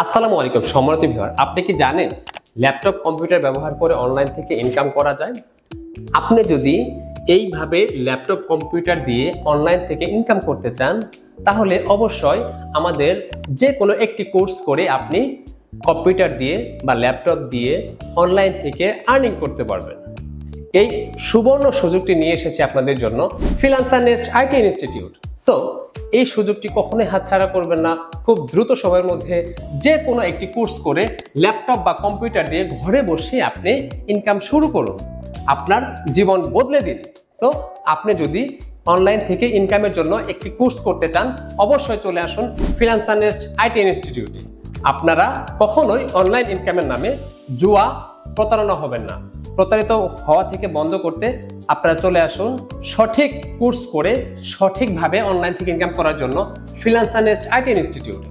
আসসালামু আলাইকুম সম্মানিত ভিউয়ার, আপনি কি জানেন ল্যাপটপ কম্পিউটার ব্যবহার করে অনলাইন থেকে ইনকাম করা যায়? আপনি যদি এইভাবে ল্যাপটপ কম্পিউটার দিয়ে অনলাইন থেকে ইনকাম করতে চান তাহলে অবশ্যই আমাদের যে কোনো একটি কোর্স করে আপনি কম্পিউটার দিয়ে বা ল্যাপটপ দিয়ে অনলাইন থেকে আর্নিং করতে পারবেন। এই সুবর্ণ সুযোগটি নিয়ে এসেছে আপনাদের জন্য freelancer nest IT institute. So এই সুযোগটি কখনোই হাতছাড়া করবেন না। খুব দ্রুত সময়ের মধ্যে যে কোনো একটি কোর্স করে ল্যাপটপ বা কম্পিউটার দিয়ে ঘরে বসে আপনি ইনকাম শুরু করুন, আপনার জীবন বদলে দিন। সো আপনি যদি অনলাইন থেকে ইনকামের জন্য একটি কোর্স করতে চান অবশ্যই চলে আসুন ফ্রিল্যান্সার নেস্ট আইটি ইনস্টিটিউটে। আপনারা কখনোই অনলাইন ইনকামের নামে জুয়া প্রতারণা হবেন না। প্রতারিত হওয়া থেকে বন্ধ করতে আপনারা চলে আসুন সঠিক কোর্স করে সঠিকভাবে অনলাইন থেকে ইনকাম করার জন্য ফ্রিল্যান্সার নেস্ট আইটি ইনস্টিটিউট।